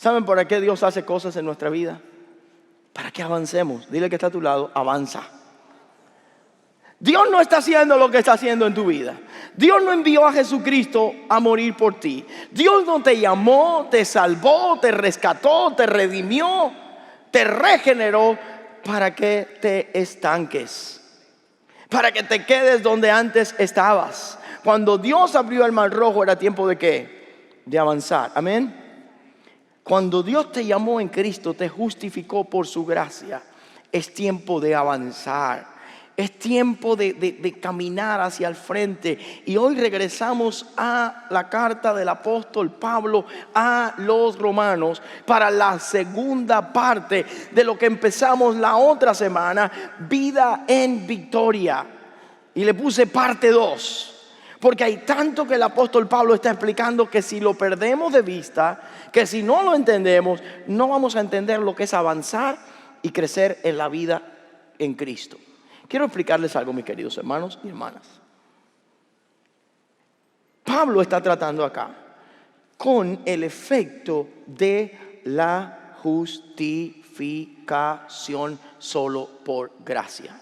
¿Saben por qué Dios hace cosas en nuestra vida? Para que avancemos. Dile que está a tu lado, avanza. Dios no está haciendo lo que está haciendo en tu vida. Dios no envió a Jesucristo a morir por ti. Dios no te llamó, te salvó, te rescató, te redimió, te regeneró para que te estanques, para que te quedes donde antes estabas. Cuando Dios abrió el mar rojo, ¿era tiempo de qué? De avanzar. Amén. Cuando Dios te llamó en Cristo, te justificó por su gracia, es tiempo de avanzar. Es tiempo de caminar hacia el frente. Y hoy regresamos a la carta del apóstol Pablo a los romanos para la segunda parte de lo que empezamos la otra semana, vida en victoria. Y le puse parte 2, porque hay tanto que el apóstol Pablo está explicando que si lo perdemos de vista, que si no lo entendemos, no vamos a entender lo que es avanzar y crecer en la vida en Cristo. Quiero explicarles algo, mis queridos hermanos y hermanas. Pablo está tratando acá con el efecto de la justificación solo por gracia.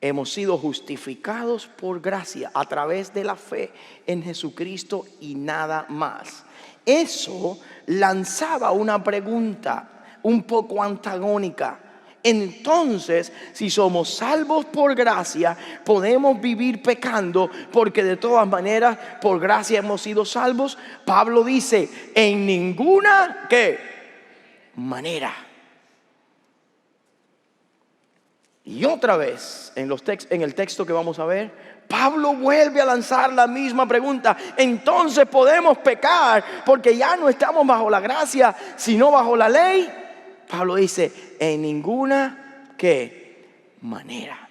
Hemos sido justificados por gracia a través de la fe en Jesucristo y nada más. Eso lanzaba una pregunta un poco antagónica. Entonces, si somos salvos por gracia, podemos vivir pecando porque de todas maneras por gracia hemos sido salvos. Pablo dice, en ninguna ¿qué? Manera. Y otra vez, en el texto que vamos a ver, Pablo vuelve a lanzar la misma pregunta. Entonces podemos pecar porque ya no estamos bajo la gracia, sino bajo la ley. Pablo dice, en ninguna ¿qué? Manera.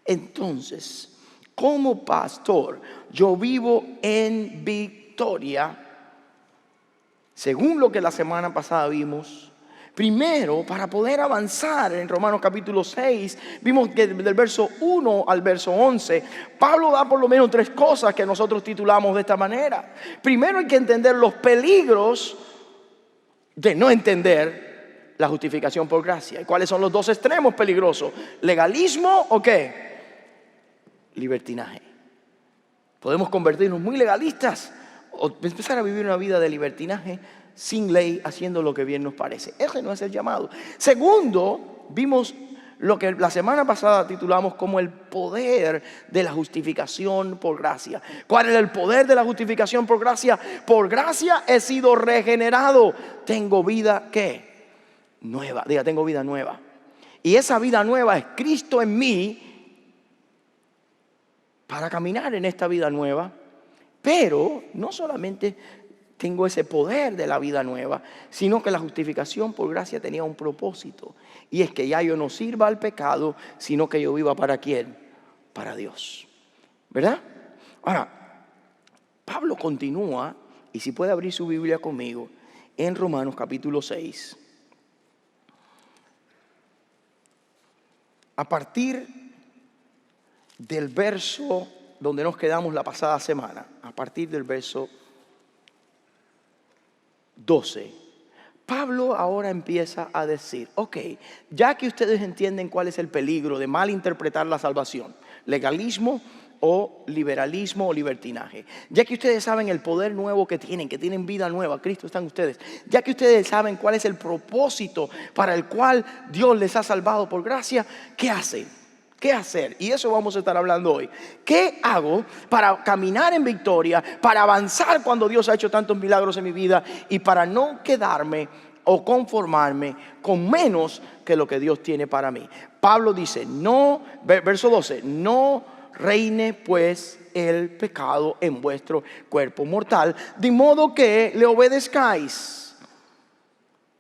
Entonces, como pastor, yo vivo en victoria, según lo que la semana pasada vimos. Primero, para poder avanzar en Romanos capítulo 6, vimos que del verso 1 al verso 11, Pablo da por lo menos 3 cosas que nosotros titulamos de esta manera. Primero, hay que entender los peligros de no entender la justificación por gracia. ¿Y cuáles son los 2 extremos peligrosos? ¿Legalismo o qué? Libertinaje. Podemos convertirnos muy legalistas o empezar a vivir una vida de libertinaje sin ley, haciendo lo que bien nos parece. Ese no es el llamado. Segundo, vimos lo que la semana pasada titulamos como el poder de la justificación por gracia. ¿Cuál es el poder de la justificación por gracia? Por gracia he sido regenerado. Tengo vida ¿qué? Nueva. Diga, tengo vida nueva. Y esa vida nueva es Cristo en mí para caminar en esta vida nueva. Pero no solamente tengo ese poder de la vida nueva, sino que la justificación por gracia tenía un propósito. Y es que ya yo no sirva al pecado, sino que yo viva ¿para quién? Para Dios. ¿Verdad? Ahora, Pablo continúa, y si puede abrir su Biblia conmigo, en Romanos capítulo 6. A partir del verso donde nos quedamos la pasada semana, a partir del verso 12, Pablo ahora empieza a decir, ok, ya que ustedes entienden cuál es el peligro de malinterpretar la salvación, legalismo o liberalismo o libertinaje, ya que ustedes saben el poder nuevo que tienen vida nueva, Cristo está en ustedes, ya que ustedes saben cuál es el propósito para el cual Dios les ha salvado por gracia, ¿qué hacen? ¿Qué hacer? Y eso vamos a estar hablando hoy. ¿Qué hago para caminar en victoria, para avanzar cuando Dios ha hecho tantos milagros en mi vida y para no quedarme o conformarme con menos que lo que Dios tiene para mí? Pablo dice, no, verso 12, no reine pues el pecado en vuestro cuerpo mortal, de modo que le obedezcáis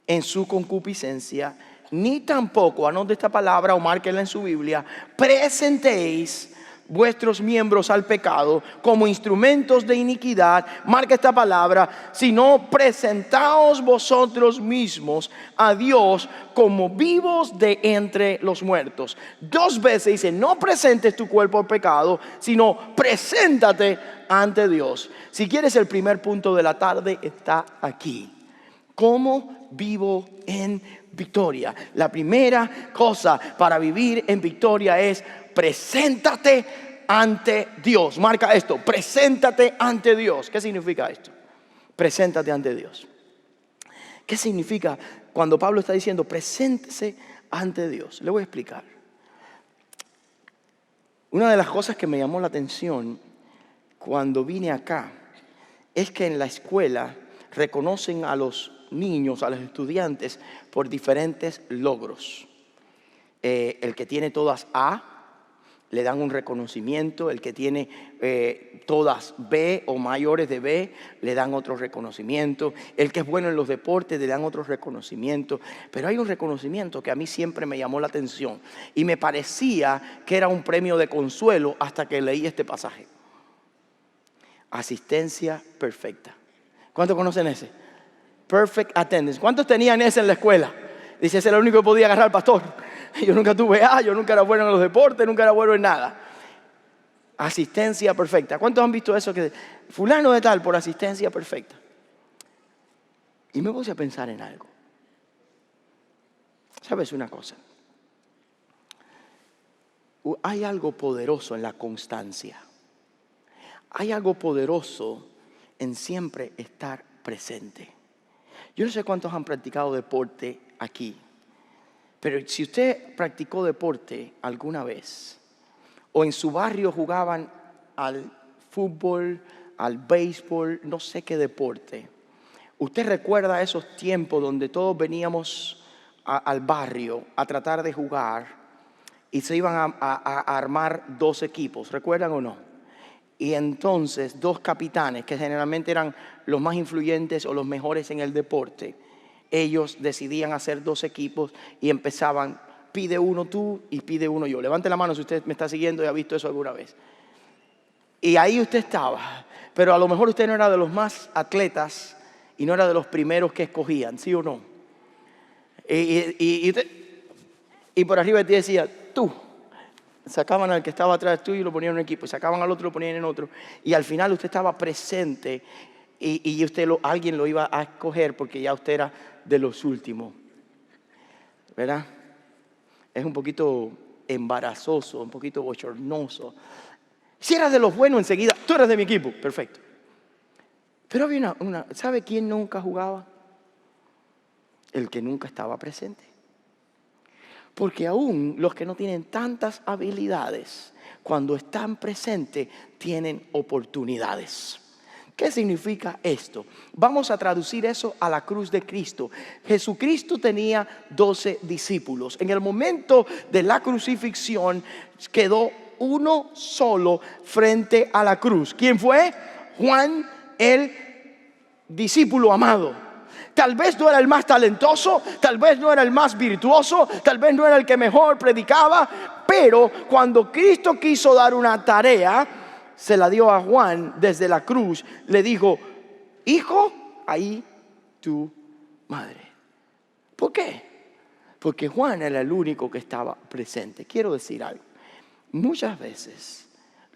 en su concupiscencia, ni tampoco, anote esta palabra o márquenla en su Biblia, presentéis vuestros miembros al pecado como instrumentos de iniquidad, marca esta palabra, sino presentaos vosotros mismos a Dios como vivos de entre los muertos. 2 veces dice, no presentes tu cuerpo al pecado, sino preséntate ante Dios. Si quieres, el primer punto de la tarde está aquí. ¿Cómo vivo en victoria? La primera cosa para vivir en victoria es preséntate ante Dios. Marca esto, preséntate ante Dios. ¿Qué significa esto? Preséntate ante Dios. ¿Qué significa cuando Pablo está diciendo preséntese ante Dios? Le voy a explicar. Una de las cosas que me llamó la atención cuando vine acá es que en la escuela reconocen a los niños, a los estudiantes, por diferentes logros. El que tiene todas A, le dan un reconocimiento. El que tiene todas B o mayores de B, le dan otro reconocimiento. El que es bueno en los deportes, le dan otro reconocimiento. Pero hay un reconocimiento que a mí siempre me llamó la atención y me parecía que era un premio de consuelo hasta que leí este pasaje. Asistencia perfecta. ¿Cuántos conocen ese? Perfect attendance. ¿Cuántos tenían ese en la escuela? Dice, ese era el único que podía agarrar al pastor. Yo nunca tuve A, yo nunca era bueno en los deportes, nunca era bueno en nada. Asistencia perfecta. ¿Cuántos han visto eso? Que fulano de tal por asistencia perfecta. Y me puse a pensar en algo. ¿Sabes una cosa? Hay algo poderoso en la constancia. Hay algo poderoso en siempre estar presente. Yo no sé cuántos han practicado deporte aquí, pero si usted practicó deporte alguna vez, o en su barrio jugaban al fútbol, al béisbol, no sé qué deporte, usted recuerda esos tiempos donde todos veníamos al barrio a tratar de jugar y se iban a armar dos equipos, ¿recuerdan o no? Y entonces dos capitanes, que generalmente eran los más influyentes o los mejores en el deporte, ellos decidían hacer dos equipos y empezaban, pide uno tú y pide uno yo. Levante la mano si usted me está siguiendo y ha visto eso alguna vez. Y ahí usted estaba, pero a lo mejor usted no era de los más atletas y no era de los primeros que escogían, ¿sí o no? Y por arriba te decía, tú. Sacaban al que estaba atrás tuyo y lo ponían en un equipo. Sacaban al otro y lo ponían en otro. Y al final usted estaba presente y alguien lo iba a escoger porque ya usted era de los últimos. ¿Verdad? Es un poquito embarazoso, un poquito bochornoso. Si eras de los buenos enseguida, tú eres de mi equipo. Perfecto. Pero había ¿sabe quién nunca jugaba? El que nunca estaba presente. Porque aún los que no tienen tantas habilidades, cuando están presentes, tienen oportunidades. ¿Qué significa esto? Vamos a traducir eso a la cruz de Cristo. Jesucristo tenía 12 discípulos. En el momento de la crucifixión quedó uno solo frente a la cruz. ¿Quién fue? Juan, el discípulo amado. Tal vez no era el más talentoso, tal vez no era el más virtuoso, tal vez no era el que mejor predicaba, pero cuando Cristo quiso dar una tarea, se la dio a Juan desde la cruz. Le dijo, hijo, ahí tu madre. ¿Por qué? Porque Juan era el único que estaba presente. Quiero decir algo. Muchas veces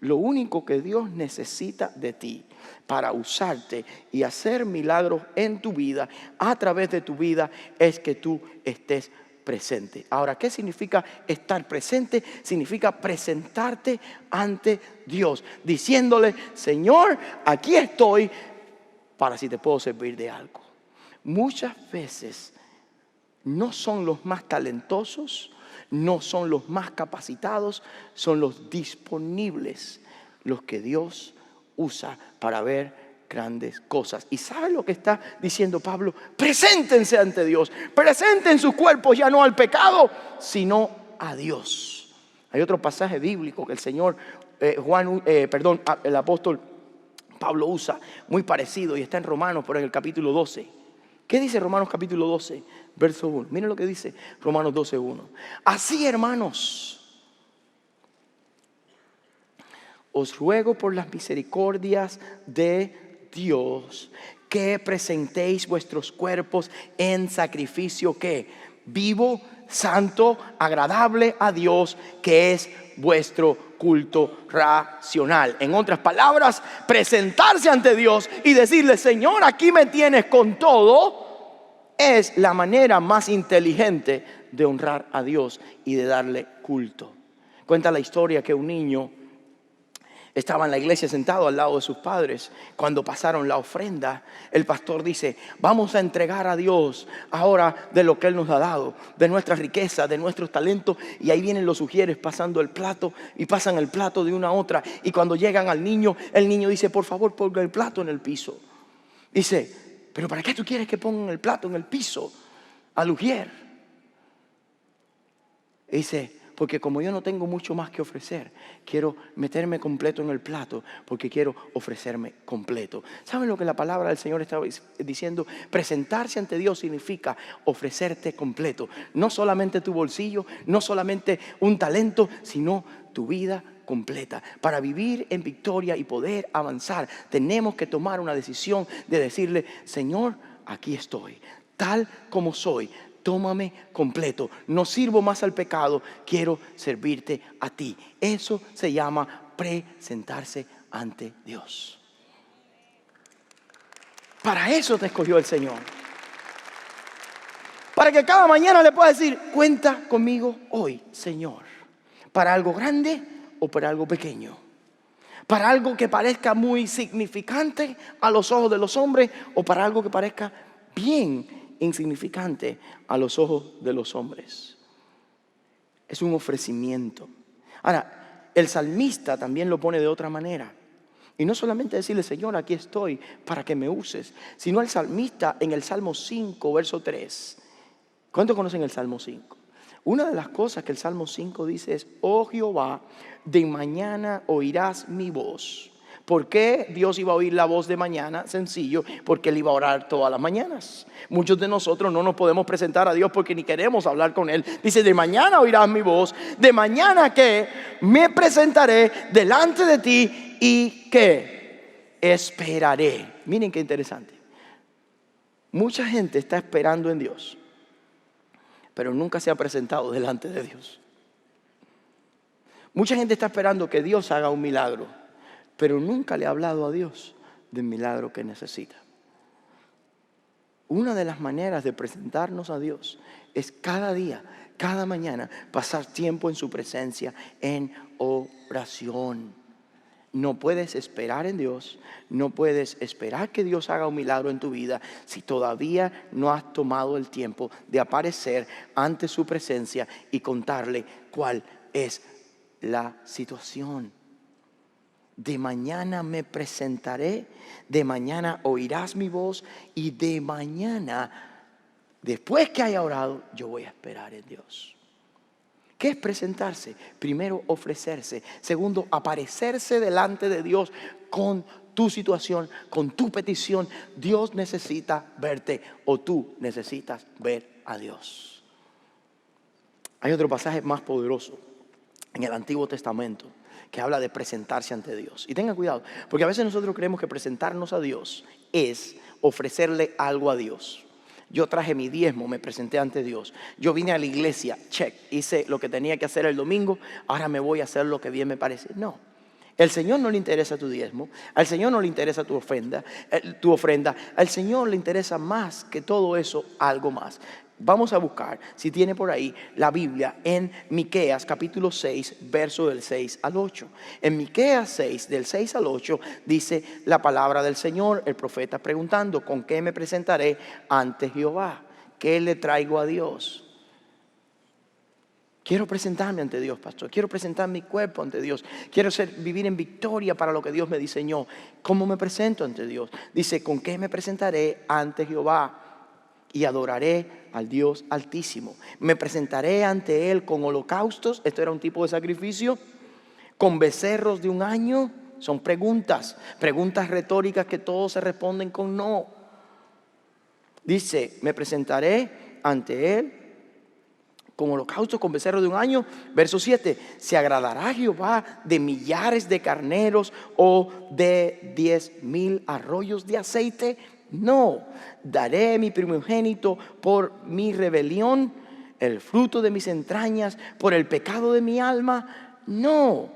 lo único que Dios necesita de ti para usarte y hacer milagros en tu vida, a través de tu vida, es que tú estés presente. Ahora, ¿qué significa estar presente? Significa presentarte ante Dios, diciéndole, Señor, aquí estoy para si te puedo servir de algo. Muchas veces no son los más talentosos, no son los más capacitados, son los disponibles los que Dios usa para ver grandes cosas. ¿Y sabe lo que está diciendo Pablo? Preséntense ante Dios, presenten sus cuerpos ya no al pecado, sino a Dios. Hay otro pasaje bíblico que el Señor, el apóstol Pablo usa, muy parecido, y está en Romanos, pero en el capítulo 12. ¿Qué dice Romanos capítulo 12, verso 1? Miren lo que dice Romanos 12, 1. Así, hermanos, os ruego por las misericordias de Dios que presentéis vuestros cuerpos en sacrificio que vivo, santo, agradable a Dios, que es vuestro culto racional. En otras palabras, presentarse ante Dios y decirle, Señor, aquí me tienes con todo, es la manera más inteligente de honrar a Dios y de darle culto. Cuenta la historia que un niño estaba en la iglesia sentado al lado de sus padres. Cuando pasaron la ofrenda, el pastor dice: vamos a entregar a Dios ahora de lo que Él nos ha dado, de nuestra riqueza, de nuestros talentos. Y ahí vienen los sugieres pasando el plato, y pasan el plato de una a otra. Y cuando llegan al niño, el niño dice: por favor, ponga el plato en el piso. Dice: ¿pero para qué tú quieres que pongan el plato en el piso al ujier? Dice: porque como yo no tengo mucho más que ofrecer, quiero meterme completo en el plato, porque quiero ofrecerme completo. ¿Saben lo que la palabra del Señor estaba diciendo? Presentarse ante Dios significa ofrecerte completo. No solamente tu bolsillo, no solamente un talento, sino tu vida completa. Para vivir en victoria y poder avanzar, tenemos que tomar una decisión de decirle: Señor, aquí estoy, tal como soy. Tómame completo, no sirvo más al pecado, quiero servirte a ti. Eso se llama presentarse ante Dios. Para eso te escogió el Señor. Para que cada mañana le puedas decir: cuenta conmigo hoy, Señor. Para algo grande o para algo pequeño. Para algo que parezca muy significante a los ojos de los hombres, o para algo que parezca bien insignificante a los ojos de los hombres. Es un ofrecimiento. Ahora, el salmista también lo pone de otra manera. Y no solamente decirle: Señor, aquí estoy para que me uses, sino el salmista en el Salmo 5, verso 3. ¿Cuántos conocen el Salmo 5? Una de las cosas que el Salmo 5 dice es: oh Jehová, de mañana oirás mi voz. ¿Por qué Dios iba a oír la voz de mañana? Sencillo, porque Él iba a orar todas las mañanas. Muchos de nosotros no nos podemos presentar a Dios porque ni queremos hablar con Él. Dice: de mañana oirás mi voz, de mañana que me presentaré delante de ti y que esperaré. Miren qué interesante. Mucha gente está esperando en Dios, pero nunca se ha presentado delante de Dios. Mucha gente está esperando que Dios haga un milagro, pero nunca le ha hablado a Dios del milagro que necesita. Una de las maneras de presentarnos a Dios es cada día, cada mañana, pasar tiempo en su presencia, en oración. No puedes esperar en Dios, no puedes esperar que Dios haga un milagro en tu vida si todavía no has tomado el tiempo de aparecer ante su presencia y contarle cuál es la situación. De mañana me presentaré, de mañana oirás mi voz, y de mañana, después que haya orado, yo voy a esperar en Dios. ¿Qué es presentarse? Primero, ofrecerse. Segundo, aparecerse delante de Dios con tu situación, con tu petición. Dios necesita verte, o tú necesitas ver a Dios. Hay otro pasaje más poderoso en el Antiguo Testamento que habla de presentarse ante Dios. Y tengan cuidado, porque a veces nosotros creemos que presentarnos a Dios es ofrecerle algo a Dios. Yo traje mi diezmo, me presenté ante Dios. Yo vine a la iglesia, check, hice lo que tenía que hacer el domingo, ahora me voy a hacer lo que bien me parece. No, al Señor no le interesa tu diezmo, al Señor no le interesa tu ofrenda, al Señor le interesa más que todo eso, algo más. Vamos a buscar, si tiene por ahí la Biblia, en Miqueas capítulo 6, verso del 6 al 8. En Miqueas 6, del 6 al 8, dice la palabra del Señor, el profeta preguntando: ¿con qué me presentaré ante Jehová? ¿Qué le traigo a Dios? Quiero presentarme ante Dios, pastor. Quiero presentar mi cuerpo ante Dios. Quiero vivir en victoria para lo que Dios me diseñó. ¿Cómo me presento ante Dios? Dice: ¿con qué me presentaré ante Jehová? Y adoraré al Dios Altísimo. Me presentaré ante Él con holocaustos. Esto era un tipo de sacrificio. Con becerros de un año. Son preguntas retóricas que todos se responden con no. Dice: me presentaré ante Él con holocaustos, con becerros de un año. Verso 7. ¿Se agradará Jehová de millares de carneros o de 10,000 arroyos de aceite? No. ¿Daré mi primogénito por mi rebelión, el fruto de mis entrañas por el pecado de mi alma? No.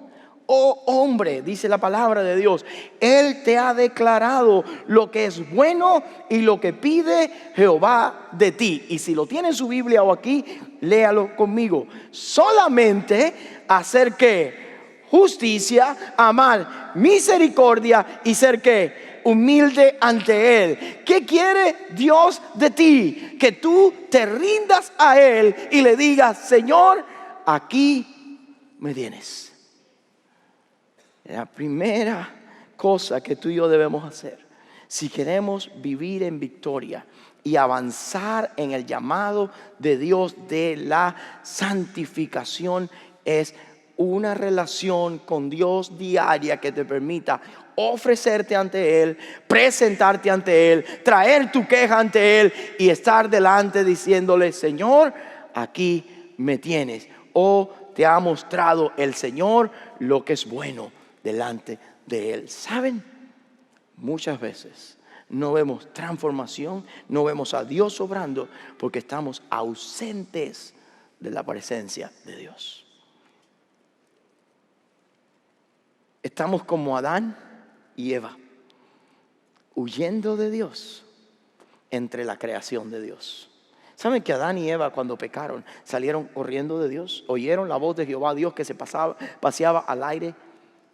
Oh hombre, dice la palabra de Dios, Él te ha declarado lo que es bueno y lo que pide Jehová de ti. Y si lo tiene en su Biblia o aquí, léalo conmigo. Solamente hacer que justicia, amar misericordia y ser que humilde ante Él. ¿Qué quiere Dios de ti? Que tú te rindas a Él y le digas: Señor, aquí me tienes. La primera cosa que tú y yo debemos hacer, si queremos vivir en victoria y avanzar en el llamado de Dios de la santificación, es una relación con Dios diaria que te permita ofrecerte ante Él, presentarte ante Él, traer tu queja ante Él y estar delante diciéndole: Señor, aquí me tienes. O te ha mostrado el Señor lo que es bueno delante de Él. ¿Saben? Muchas veces no vemos transformación, no vemos a Dios obrando porque estamos ausentes de la presencia de Dios. Estamos como Adán y Eva, huyendo de Dios entre la creación de Dios. ¿Saben que Adán y Eva, cuando pecaron, salieron corriendo de Dios? Oyeron la voz de Jehová Dios que se paseaba al aire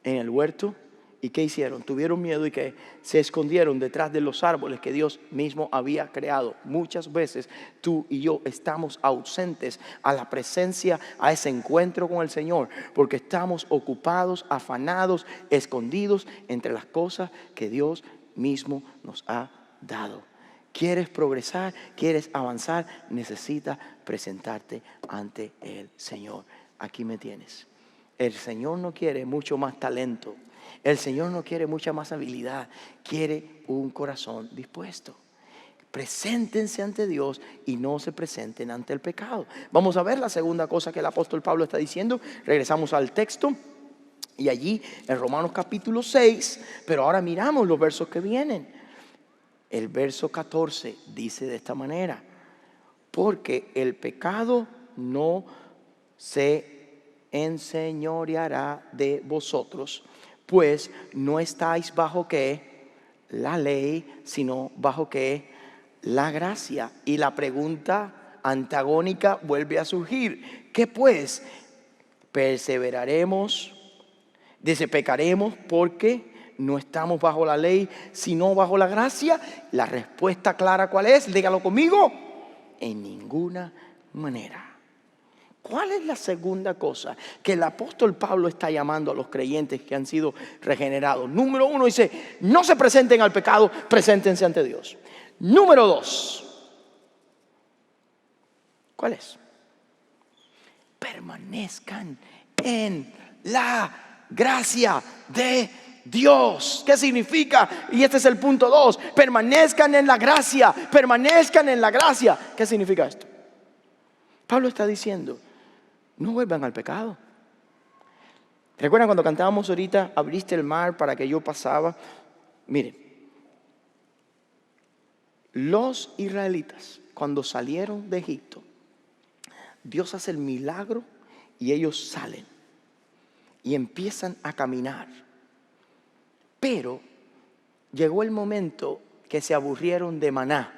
en el huerto. ¿Y qué hicieron? Tuvieron miedo y que se escondieron detrás de los árboles que Dios mismo había creado. Muchas veces tú y yo estamos ausentes a la presencia, a ese encuentro con el Señor, porque estamos ocupados, afanados, escondidos entre las cosas que Dios mismo nos ha dado. ¿Quieres progresar? ¿Quieres avanzar? Necesitas presentarte ante el Señor. Aquí me tienes. El Señor no quiere mucho más talento. El Señor no quiere mucha más habilidad. Quiere un corazón dispuesto. Preséntense ante Dios y no se presenten ante el pecado. Vamos a ver la segunda cosa que el apóstol Pablo está diciendo. Regresamos al texto. Y allí en Romanos capítulo 6. Pero ahora miramos los versos que vienen. El verso 14 dice de esta manera: porque el pecado no se enseñoreará de vosotros, pues no estáis bajo ¿qué? La ley, sino bajo ¿qué? La gracia. Y la pregunta antagónica vuelve a surgir: ¿qué pues? ¿Perseveraremos? Dice, ¿pecaremos porque no estamos bajo la ley, sino bajo la gracia? La respuesta clara, ¿cuál es? Dígalo conmigo: en ninguna manera. ¿Cuál es la segunda cosa que el apóstol Pablo está llamando a los creyentes que han sido regenerados? Número 1 dice: no se presenten al pecado, preséntense ante Dios. Número 2, ¿cuál es? Permanezcan en la gracia de Dios. ¿Qué significa? Y este es el punto 2. Permanezcan en la gracia. Permanezcan en la gracia. ¿Qué significa esto? Pablo está diciendo: no vuelvan al pecado. ¿Recuerdan cuando cantábamos ahorita: abriste el mar para que yo pasaba? Miren, los israelitas cuando salieron de Egipto, Dios hace el milagro y ellos salen y empiezan a caminar. Pero llegó el momento que se aburrieron de maná.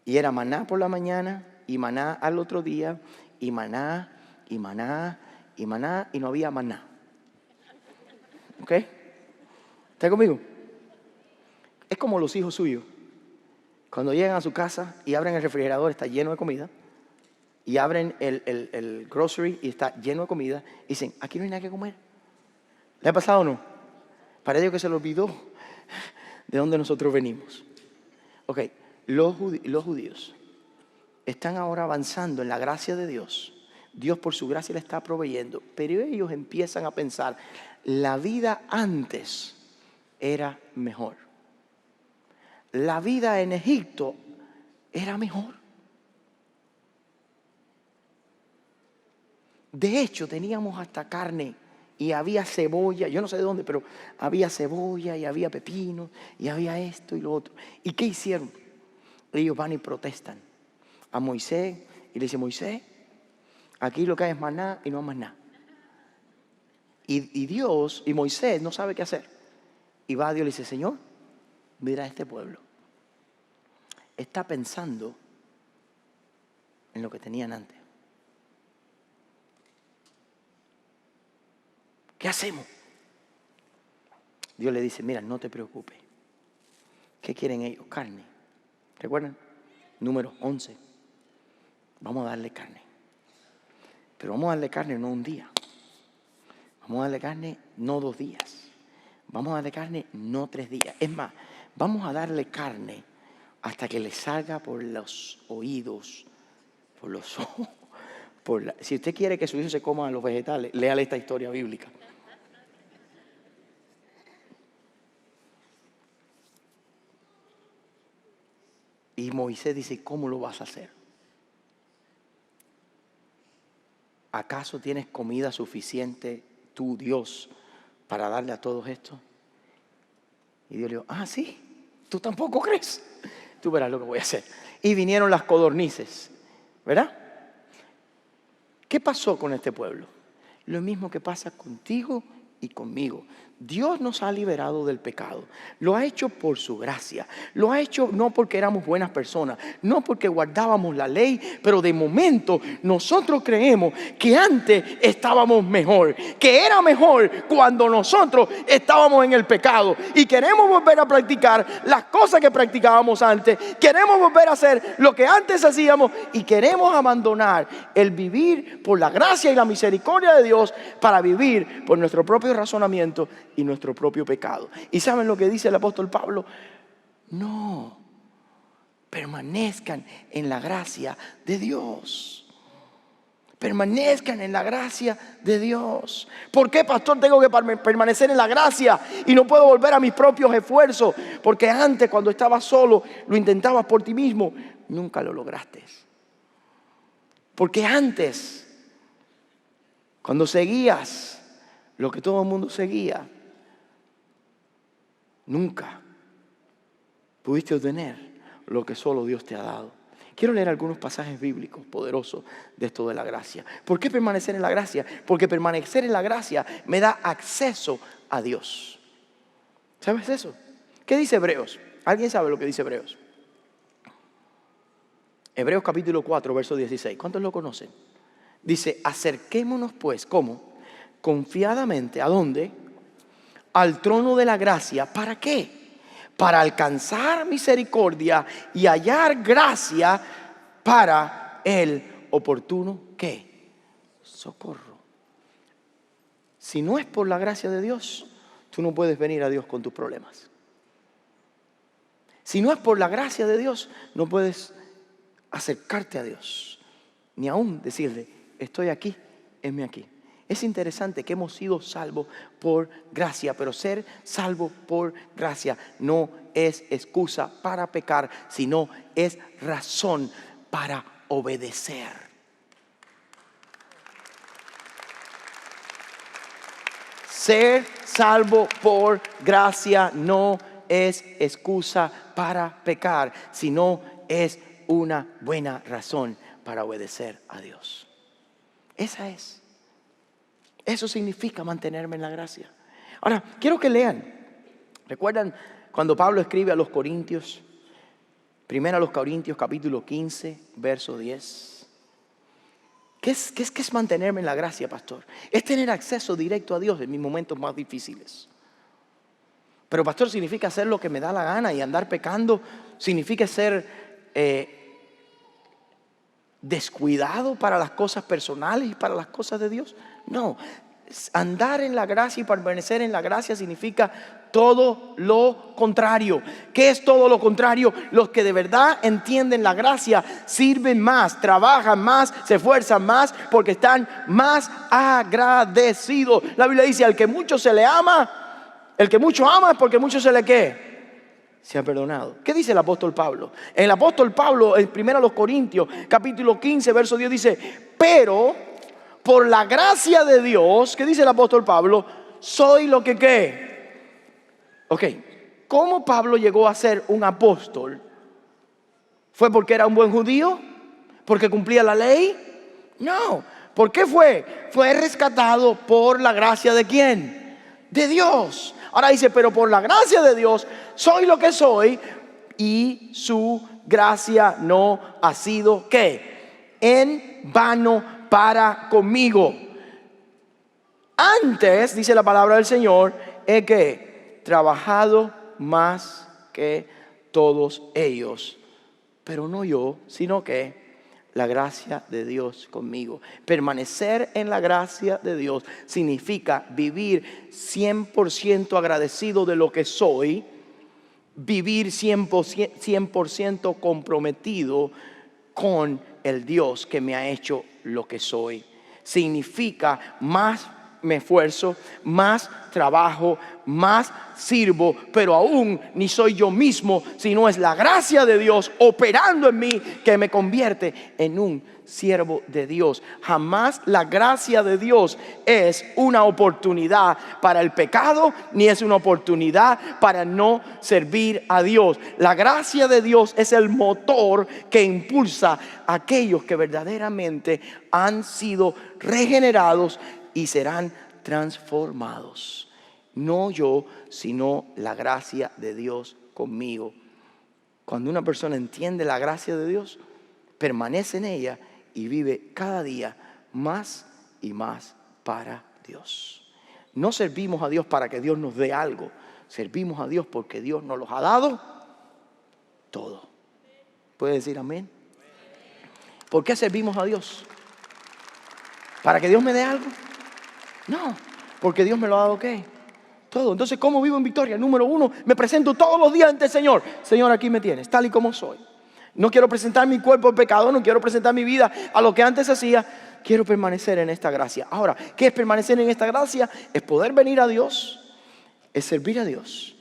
Y era maná por la mañana y maná al otro día y maná y maná y maná, y no había maná. ¿Ok? ¿Está conmigo? Es como los hijos suyos. Cuando llegan a su casa y abren el refrigerador, está lleno de comida. Y abren el grocery y está lleno de comida. Y dicen: aquí no hay nada que comer. ¿Le ha pasado o no? Parece que se le olvidó de dónde nosotros venimos. Ok, los judíos están ahora avanzando en la gracia de Dios. Dios por su gracia le está proveyendo. Pero ellos empiezan a pensar: la vida antes era mejor. La vida en Egipto era mejor. De hecho, teníamos hasta carne y había cebolla. Yo no sé de dónde, pero había cebolla y había pepino y había esto y lo otro. ¿Y qué hicieron? Ellos van y protestan a Moisés y le dicen: Moisés, aquí lo que hay es maná y no hay más nada. Y Dios y Moisés no sabe qué hacer. Y va a Dios y le dice, Señor, mira a este pueblo. Está pensando en lo que tenían antes. ¿Qué hacemos? Dios le dice, mira, no te preocupes. ¿Qué quieren ellos? Carne. ¿Recuerdan? Número 11. Vamos a darle carne. Pero vamos a darle carne no un día. Vamos a darle carne no 2 días. Vamos a darle carne no 3 días. Es más, vamos a darle carne hasta que le salga por los oídos, por los ojos. Si usted quiere que su hijo se coma los vegetales, léale esta historia bíblica. Y Moisés dice, ¿cómo lo vas a hacer? ¿Acaso tienes comida suficiente, tú, Dios, para darle a todos estos? Y Dios le dijo, sí, ¿tú tampoco crees? Tú verás lo que voy a hacer. Y vinieron las codornices, ¿verdad? ¿Qué pasó con este pueblo? Lo mismo que pasa contigo y conmigo. Dios nos ha liberado del pecado. Lo ha hecho por su gracia. Lo ha hecho no porque éramos buenas personas, no porque guardábamos la ley, pero de momento nosotros creemos que antes estábamos mejor, que era mejor cuando nosotros estábamos en el pecado y queremos volver a practicar las cosas que practicábamos antes. Queremos volver a hacer lo que antes hacíamos y queremos abandonar el vivir por la gracia y la misericordia de Dios para vivir por nuestro propio razonamiento y nuestro propio pecado. ¿Y saben lo que dice el apóstol Pablo? No, permanezcan en la gracia de Dios. Permanezcan en la gracia de Dios. ¿Por qué, pastor, tengo que permanecer en la gracia y no puedo volver a mis propios esfuerzos? Porque antes, cuando estabas solo, lo intentabas por ti mismo, nunca lo lograste. Porque antes, cuando seguías lo que todo el mundo seguía, nunca pudiste obtener lo que solo Dios te ha dado. Quiero leer algunos pasajes bíblicos poderosos de esto de la gracia. ¿Por qué permanecer en la gracia? Porque permanecer en la gracia me da acceso a Dios. ¿Sabes eso? ¿Qué dice Hebreos? ¿Alguien sabe lo que dice Hebreos? Hebreos capítulo 4, verso 16. ¿Cuántos lo conocen? Dice, acerquémonos pues, ¿cómo? Confiadamente, ¿a dónde? Al trono de la gracia. ¿Para qué? Para alcanzar misericordia y hallar gracia para el oportuno, ¿qué? Socorro. Si no es por la gracia de Dios, tú no puedes venir a Dios con tus problemas. Si no es por la gracia de Dios, no puedes acercarte a Dios, ni aún decirle, estoy aquí, heme aquí. Es interesante que hemos sido salvos por gracia, pero ser salvo por gracia no es excusa para pecar, sino es razón para obedecer. Ser salvo por gracia no es excusa para pecar, sino es una buena razón para obedecer a Dios. Esa es. Eso significa mantenerme en la gracia. Ahora, quiero que lean. ¿Recuerdan cuando Pablo escribe a los Corintios? Primero a los Corintios, capítulo 15, verso 10. ¿Qué es mantenerme en la gracia, pastor? Es tener acceso directo a Dios en mis momentos más difíciles. Pero, pastor, significa hacer lo que me da la gana y andar pecando. Significa ser descuidado para las cosas personales y para las cosas de Dios. No, andar en la gracia y permanecer en la gracia significa todo lo contrario. ¿Qué es todo lo contrario? Los que de verdad entienden la gracia sirven más, trabajan más, se esfuerzan más porque están más agradecidos. La Biblia dice, al que mucho se le ama, el que mucho ama es porque mucho se le ¿qué? Se ha perdonado. ¿Qué dice el apóstol Pablo? El apóstol Pablo, en 1 Corintios, capítulo 15, verso 10, dice, pero por la gracia de Dios, ¿qué dice el apóstol Pablo? Soy lo que ¿qué? Ok, ¿cómo Pablo llegó a ser un apóstol? ¿Fue porque era un buen judío? ¿Porque cumplía la ley? No, ¿Por qué fue? Fue rescatado por la gracia ¿de quién? De Dios. Ahora dice, pero por la gracia de Dios soy lo que soy, y su gracia no ha sido ¿qué? En vano para conmigo. Antes, dice la palabra del Señor, he que trabajado más que todos ellos, pero no yo, sino que la gracia de Dios conmigo. Permanecer en la gracia de Dios significa vivir 100% agradecido de lo que soy, vivir 100% comprometido con el Dios que me ha hecho lo que soy. Significa más me esfuerzo, más trabajo, más sirvo, pero aún ni soy yo mismo, sino es la gracia de Dios operando en mí que me convierte en un siervo de Dios. Jamás la gracia de Dios es una oportunidad para el pecado, ni es una oportunidad para no servir a Dios. La gracia de Dios es el motor que impulsa a aquellos que verdaderamente han sido regenerados y serán transformados. No yo, sino la gracia de Dios conmigo. Cuando una persona entiende la gracia de Dios, permanece en ella y vive cada día más y más para Dios. No servimos a Dios para que Dios nos dé algo. Servimos a Dios porque Dios nos los ha dado todo. ¿Puede decir amén? ¿Por qué servimos a Dios? ¿Para que Dios me dé algo? No, porque Dios me lo ha dado ¿qué? Todo. Entonces, ¿cómo vivo en victoria? Número uno, me presento todos los días ante el Señor. Señor, aquí me tienes, tal y como soy. No quiero presentar mi cuerpo al pecado, no quiero presentar mi vida a lo que antes hacía. Quiero permanecer en esta gracia. Ahora, ¿qué es permanecer en esta gracia? Es poder venir a Dios, es servir a Dios,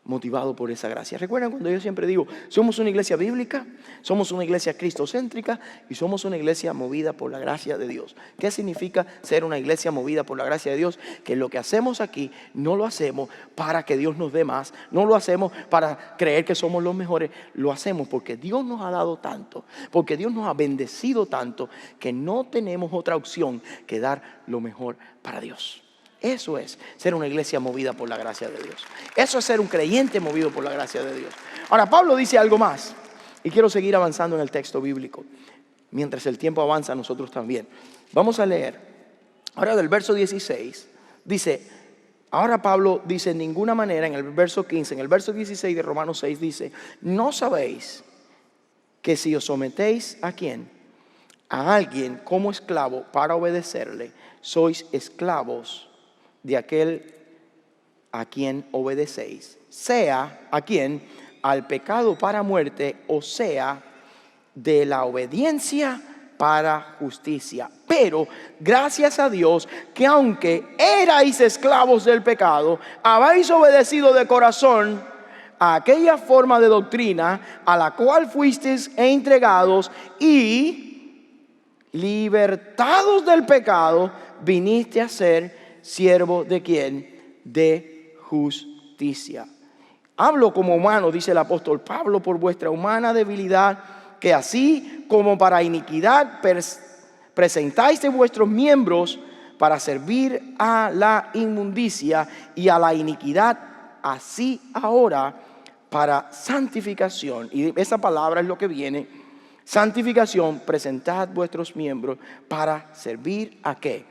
motivado por esa gracia. Recuerden cuando yo siempre digo, somos una iglesia bíblica, somos una iglesia cristocéntrica y somos una iglesia movida por la gracia de Dios. ¿Qué significa ser una iglesia movida por la gracia de Dios? Que lo que hacemos aquí no lo hacemos para que Dios nos dé más, no lo hacemos para creer que somos los mejores, lo hacemos porque Dios nos ha dado tanto, porque Dios nos ha bendecido tanto que no tenemos otra opción que dar lo mejor para Dios. Eso es ser una iglesia movida por la gracia de Dios. Eso es ser un creyente movido por la gracia de Dios. Ahora, Pablo dice algo más. Y quiero seguir avanzando en el texto bíblico. Mientras el tiempo avanza, nosotros también. Vamos a leer. Ahora del verso 16. Dice, ahora Pablo dice en ninguna manera en el verso 15. En el verso 16 de Romanos 6 dice, ¿no sabéis que si os sometéis a quién? A alguien como esclavo para obedecerle, sois esclavos de aquel a quien obedecéis, sea a quien al pecado para muerte, o sea de la obediencia para justicia. Pero gracias a Dios que aunque erais esclavos del pecado, habéis obedecido de corazón a aquella forma de doctrina a la cual fuisteis entregados, y libertados del pecado viniste a ser siervo de quién? De justicia. Hablo como humano, dice el apóstol Pablo, por vuestra humana debilidad, que así como para iniquidad presentáis de vuestros miembros para servir a la inmundicia y a la iniquidad, así ahora para santificación. Y esa palabra es lo que viene. Santificación, presentad vuestros miembros para servir a ¿qué?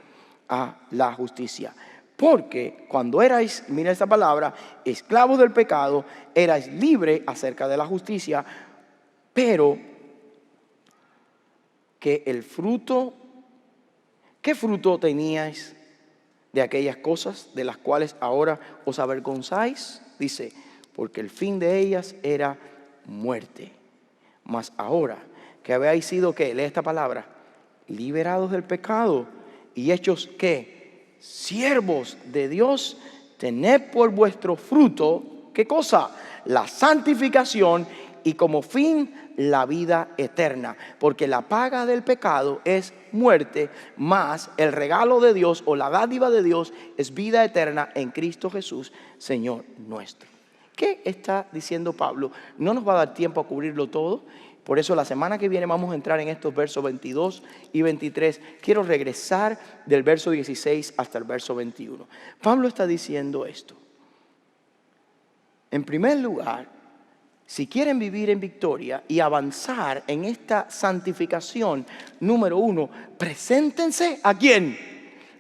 A la justicia. Porque cuando erais, mira esta palabra, esclavos del pecado, erais libres acerca de la justicia, pero que el fruto, ¿qué fruto teníais de aquellas cosas de las cuales ahora os avergonzáis? Dice, porque el fin de ellas era muerte. Mas ahora que habéis sido, ¿qué? Lee esta palabra, liberados del pecado y hechos ¿qué? Siervos de Dios, tened por vuestro fruto, ¿qué cosa? La santificación, y como fin la vida eterna. Porque la paga del pecado es muerte, mas el regalo de Dios o la dádiva de Dios es vida eterna en Cristo Jesús, Señor nuestro. ¿Qué está diciendo Pablo? No nos va a dar tiempo a cubrirlo todo, Por eso la semana que viene vamos a entrar en estos versos 22 y 23. Quiero regresar del verso 16 hasta el verso 21. Pablo está diciendo esto. En primer lugar, si quieren vivir en victoria y avanzar en esta santificación, número 1, preséntense ¿a quién?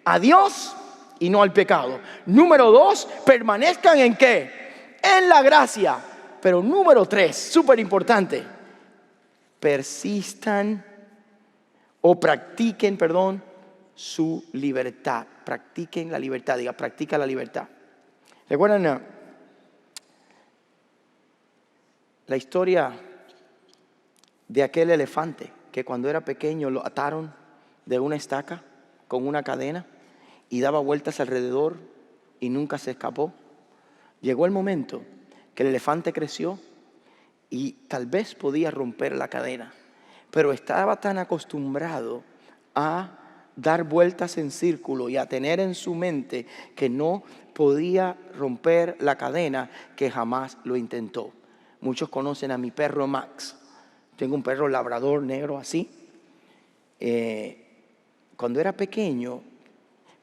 A Dios y no al pecado. Número 2, permanezcan ¿en qué? En la gracia. Pero número 3, súper importante, persistan o practiquen, su libertad. Practiquen la libertad, diga, practica la libertad. ¿Recuerdan la historia de aquel elefante que cuando era pequeño lo ataron de una estaca con una cadena y daba vueltas alrededor y nunca se escapó? Llegó el momento que el elefante creció y tal vez podía romper la cadena, pero estaba tan acostumbrado a dar vueltas en círculo y a tener en su mente que no podía romper la cadena que jamás lo intentó. Muchos conocen a mi perro Max. Tengo un perro labrador negro así. Cuando era pequeño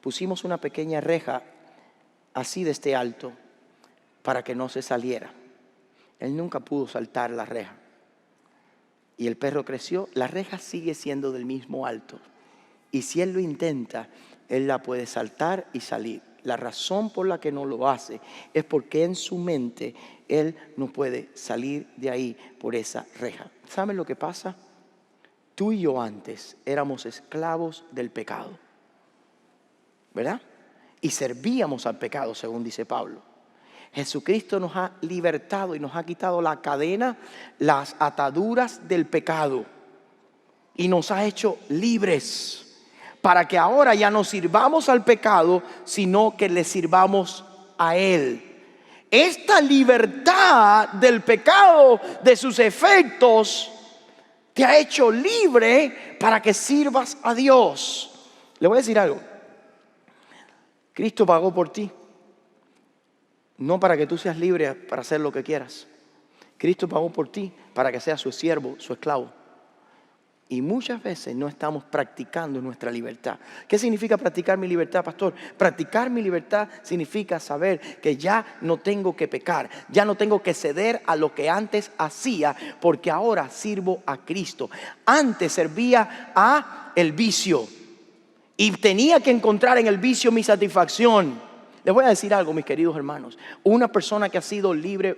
pusimos una pequeña reja así de este alto para que no se saliera. Él nunca pudo saltar la reja. Y el perro creció. La reja sigue siendo del mismo alto. Y si él lo intenta, él la puede saltar y salir. La razón por la que no lo hace es porque en su mente él no puede salir de ahí por esa reja. ¿Saben lo que pasa? Tú y yo antes éramos esclavos del pecado, ¿verdad? Y servíamos al pecado, según dice Pablo. Jesucristo nos ha libertado y nos ha quitado la cadena, las ataduras del pecado y nos ha hecho libres para que ahora ya no sirvamos al pecado, sino que le sirvamos a Él. Esta libertad del pecado, de sus efectos, te ha hecho libre para que sirvas a Dios. Le voy a decir algo. Cristo pagó por ti. No para que tú seas libre para hacer lo que quieras. Cristo pagó por ti para que seas su siervo, su esclavo. Y muchas veces no estamos practicando nuestra libertad. ¿Qué significa practicar mi libertad, pastor? Practicar mi libertad significa saber que ya no tengo que pecar. Ya no tengo que ceder a lo que antes hacía, porque ahora sirvo a Cristo. Antes servía a el vicio y tenía que encontrar en el vicio mi satisfacción. Les voy a decir algo, mis queridos hermanos. Una persona que ha sido libre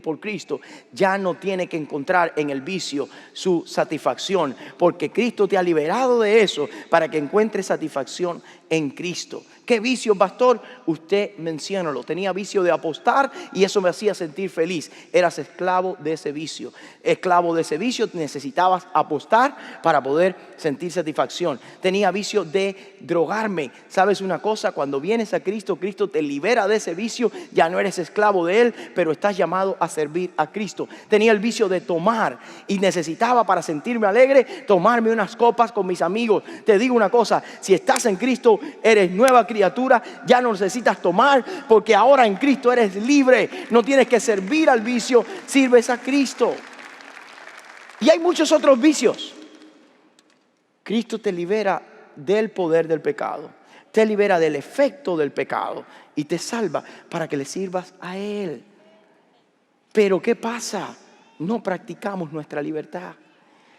por Cristo ya no tiene que encontrar en el vicio su satisfacción, porque Cristo te ha liberado de eso para que encuentres satisfacción en Cristo. ¿Qué vicio, pastor? Usted menciónalo. Tenía vicio de apostar y eso me hacía sentir feliz. Eras esclavo de ese vicio. Esclavo de ese vicio, necesitabas apostar para poder sentir satisfacción. Tenía vicio de drogarme. ¿Sabes una cosa? Cuando vienes a Cristo, Cristo te libera de ese vicio. Ya no eres esclavo de Él, pero estás llamado a servir a Cristo. Tenía el vicio de tomar y necesitaba, para sentirme alegre, tomarme unas copas con mis amigos. Te digo una cosa, si estás en Cristo, eres nueva criatura, ya no necesitas tomar, porque ahora en Cristo eres libre. No tienes que servir al vicio, sirves a Cristo. Y hay muchos otros vicios. Cristo te libera del poder del pecado, te libera del efecto del pecado y te salva para que le sirvas a Él. Pero ¿qué pasa? No practicamos nuestra libertad.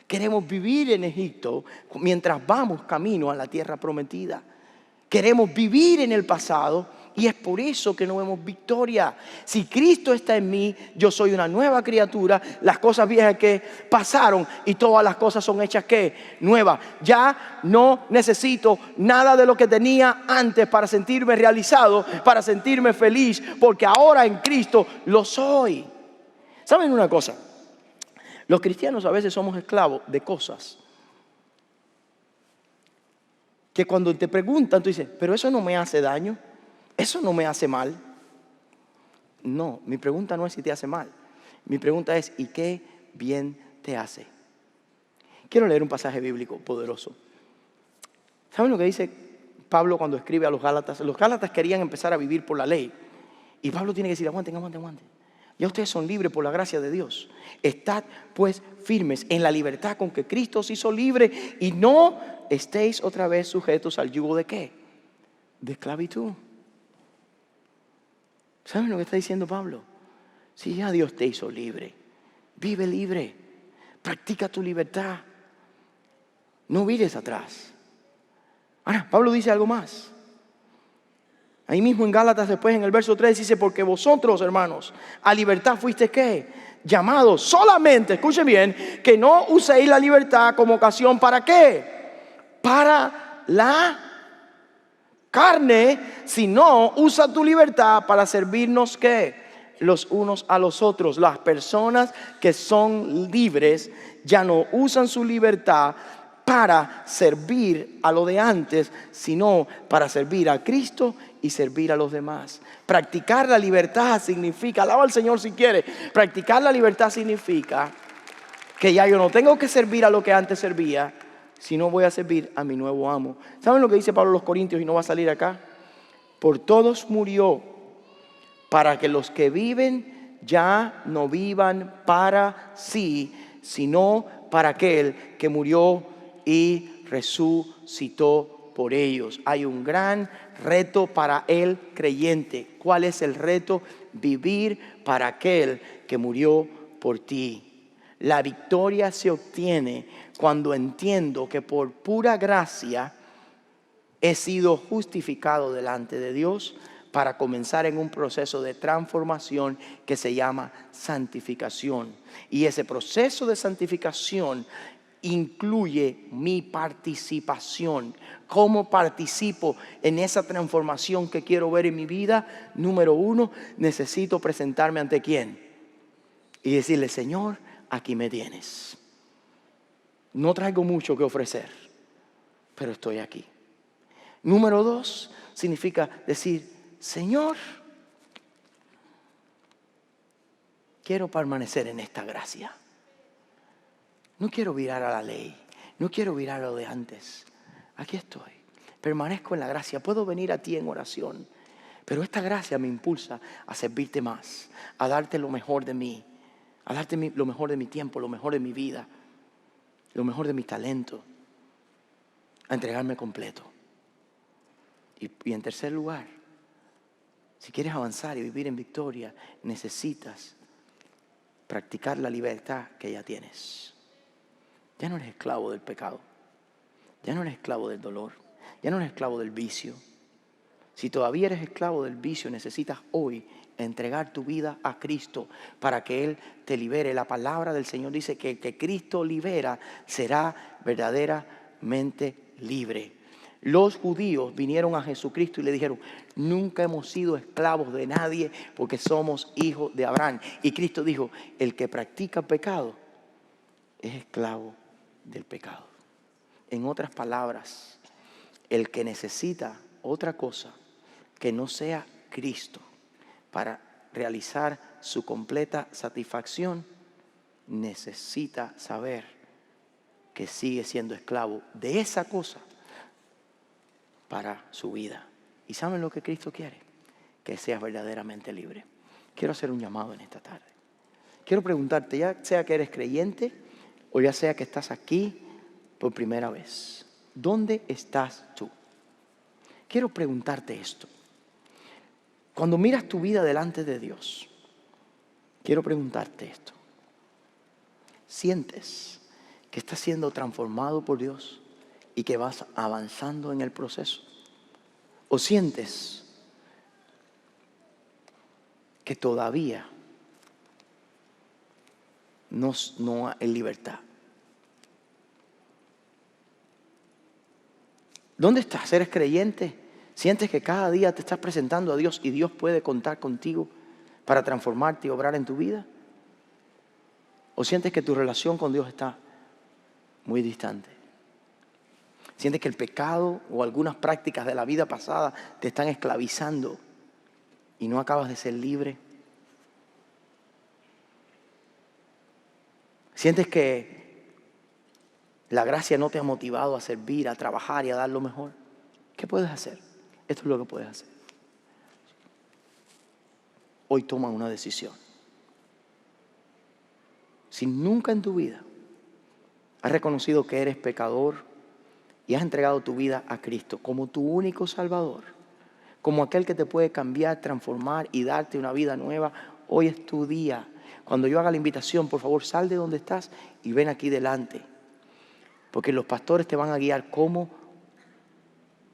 Queremos vivir en Egipto mientras vamos camino a la tierra prometida. Queremos vivir en el pasado y es por eso que no vemos victoria. Si Cristo está en mí, yo soy una nueva criatura. Las cosas viejas que pasaron y todas las cosas son hechas ¿qué? Nuevas. Ya no necesito nada de lo que tenía antes para sentirme realizado, para sentirme feliz, porque ahora en Cristo lo soy. ¿Saben una cosa? Los cristianos a veces somos esclavos de cosas que cuando te preguntan, tú dices, pero eso no me hace daño, eso no me hace mal. No, mi pregunta no es si te hace mal. Mi pregunta es, ¿y qué bien te hace? Quiero leer un pasaje bíblico poderoso. ¿Saben lo que dice Pablo cuando escribe a los Gálatas? Los Gálatas querían empezar a vivir por la ley. Y Pablo tiene que decir, aguanten. Ya ustedes son libres por la gracia de Dios. Estad pues firmes en la libertad con que Cristo os hizo libre y no estéis otra vez sujetos al yugo ¿de qué? De esclavitud. ¿Saben lo que está diciendo Pablo? Si ya Dios te hizo libre, vive libre, practica tu libertad, no mires atrás. Ahora, Pablo dice algo más. Ahí mismo en Gálatas, después en el verso 3 dice, porque vosotros, hermanos, a libertad fuisteis ¿qué? Llamados solamente, escuchen bien, que no uséis la libertad como ocasión ¿para qué? Para la carne, sino usa tu libertad para servirnos ¿qué? Los unos a los otros. Las personas que son libres ya no usan su libertad para servir a lo de antes, sino para servir a Cristo y servir a los demás. Practicar la libertad significa, alaba al Señor si quiere, practicar la libertad significa que ya yo no tengo que servir a lo que antes servía, sino voy a servir a mi nuevo amo. ¿Saben lo que dice Pablo a los Corintios y no va a salir acá? Por todos murió, para que los que viven ya no vivan para sí, sino para aquel que murió y resucitó por ellos. Hay un gran reto para el creyente. ¿Cuál es el reto? Vivir para aquel que murió por ti. La victoria se obtiene cuando entiendo que por pura gracia he sido justificado delante de Dios para comenzar en un proceso de transformación que se llama santificación. Y ese proceso de santificación incluye mi participación. ¿Cómo participo en esa transformación que quiero ver en mi vida? Número 1, necesito presentarme ante ¿quién? Y decirle, Señor, aquí me tienes. No traigo mucho que ofrecer, pero estoy aquí. Número 2, significa decir, Señor, quiero permanecer en esta gracia. No quiero virar a la ley, no quiero virar a lo de antes. Aquí estoy, permanezco en la gracia. Puedo venir a ti en oración, pero esta gracia me impulsa a servirte más, a darte lo mejor de mí, a darte lo mejor de mi tiempo, lo mejor de mi vida, lo mejor de mi talento, a entregarme completo. Y en tercer lugar, si quieres avanzar y vivir en victoria, necesitas practicar la libertad que ya tienes. Ya no eres esclavo del pecado. Ya no eres esclavo del dolor. Ya no eres esclavo del vicio. Si todavía eres esclavo del vicio, necesitas hoy entregar tu vida a Cristo para que Él te libere. La palabra del Señor dice que el que Cristo libera será verdaderamente libre. Los judíos vinieron a Jesucristo y le dijeron, nunca hemos sido esclavos de nadie porque somos hijos de Abraham. Y Cristo dijo, el que practica pecado es esclavo del pecado. En otras palabras, el que necesita otra cosa que no sea Cristo para realizar su completa satisfacción, necesita saber que sigue siendo esclavo de esa cosa para su vida. ¿Y saben lo que Cristo quiere? Que seas verdaderamente libre. Quiero hacer un llamado en esta tarde. Quiero preguntarte, ya sea que eres creyente o ya sea que estás aquí por primera vez, ¿dónde estás tú? Quiero preguntarte esto. Cuando miras tu vida delante de Dios, quiero preguntarte esto. ¿Sientes que estás siendo transformado por Dios y que vas avanzando en el proceso? ¿O sientes que todavía no hay libertad? ¿Dónde estás? ¿Eres creyente? ¿Sientes que cada día te estás presentando a Dios y Dios puede contar contigo para transformarte y obrar en tu vida? ¿O sientes que tu relación con Dios está muy distante? ¿Sientes que el pecado o algunas prácticas de la vida pasada te están esclavizando y no acabas de ser libre? ¿Sientes que la gracia no te ha motivado a servir, a trabajar y a dar lo mejor? ¿Qué puedes hacer? Esto es lo que puedes hacer. Hoy toma una decisión. Si nunca en tu vida has reconocido que eres pecador y has entregado tu vida a Cristo como tu único Salvador, como aquel que te puede cambiar, transformar y darte una vida nueva, hoy es tu día. Cuando yo haga la invitación, por favor, sal de donde estás y ven aquí delante. Porque los pastores te van a guiar cómo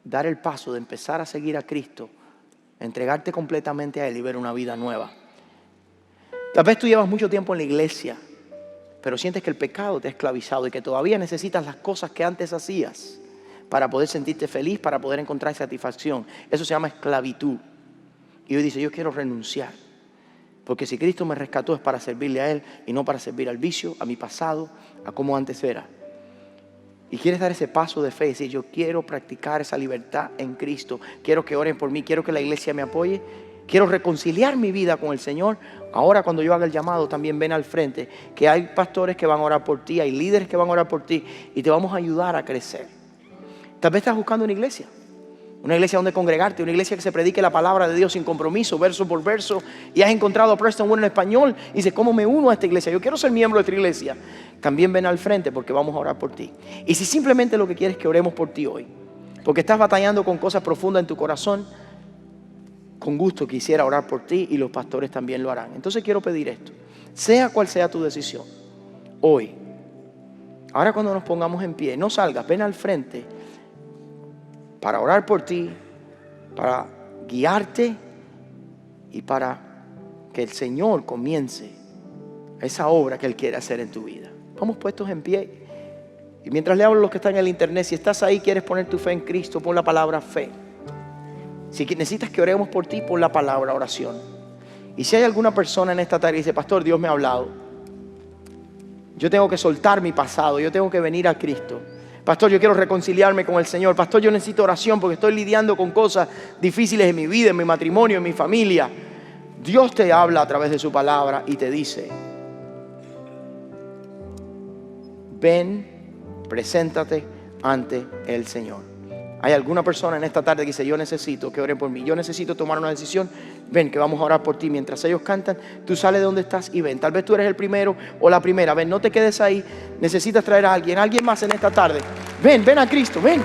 dar el paso de empezar a seguir a Cristo, entregarte completamente a Él y ver una vida nueva. Tal vez tú llevas mucho tiempo en la iglesia, pero sientes que el pecado te ha esclavizado y que todavía necesitas las cosas que antes hacías para poder sentirte feliz, para poder encontrar satisfacción. Eso se llama esclavitud. Y hoy dice, yo quiero renunciar. Porque si Cristo me rescató es para servirle a Él y no para servir al vicio, a mi pasado, a como antes era. Y quieres dar ese paso de fe y decir, yo quiero practicar esa libertad en Cristo. Quiero que oren por mí, quiero que la iglesia me apoye. Quiero reconciliar mi vida con el Señor. Ahora cuando yo haga el llamado también ven al frente que hay pastores que van a orar por ti, hay líderes que van a orar por ti y te vamos a ayudar a crecer. Tal vez estás buscando una iglesia donde congregarte, una iglesia que se predique la palabra de Dios sin compromiso, verso por verso, y has encontrado a Preston Wood en español y dices, ¿cómo me uno a esta iglesia? Yo quiero ser miembro de esta iglesia. También ven al frente porque vamos a orar por ti. Y si simplemente lo que quieres es que oremos por ti hoy, porque estás batallando con cosas profundas en tu corazón, con gusto quisiera orar por ti y los pastores también lo harán. Entonces quiero pedir esto, sea cual sea tu decisión, hoy, ahora cuando nos pongamos en pie, no salgas, ven al frente para orar por ti, para guiarte y para que el Señor comience esa obra que Él quiere hacer en tu vida. Vamos puestos en pie. Y mientras le hablo a los que están en el internet, si estás ahí, quieres poner tu fe en Cristo, pon la palabra fe. Si necesitas que oremos por ti, pon la palabra oración. Y si hay alguna persona en esta tarde que dice, pastor, Dios me ha hablado, yo tengo que soltar mi pasado, yo tengo que venir a Cristo. Pastor, yo quiero reconciliarme con el Señor. Pastor, yo necesito oración porque estoy lidiando con cosas difíciles en mi vida, en mi matrimonio, en mi familia. Dios te habla a través de su palabra y te dice, ven, preséntate ante el Señor. Hay alguna persona en esta tarde que dice, yo necesito que oren por mí, yo necesito tomar una decisión. Ven, que vamos a orar por ti. Mientras ellos cantan, tú sales de donde estás y ven. Tal vez tú eres el primero o la primera. Ven, no te quedes ahí. Necesitas traer a alguien más en esta tarde. Ven a Cristo, ven.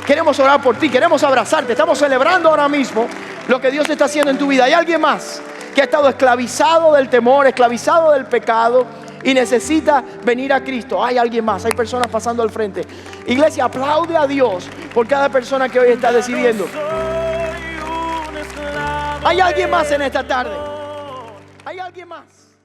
Queremos orar por ti, queremos abrazarte. Estamos celebrando ahora mismo lo que Dios está haciendo en tu vida. Hay alguien más que ha estado esclavizado del temor, esclavizado del pecado y necesita venir a Cristo. Hay alguien más, hay personas pasando al frente. Iglesia, aplaude a Dios por cada persona que hoy está decidiendo. Hay alguien más en esta tarde. Hay alguien más.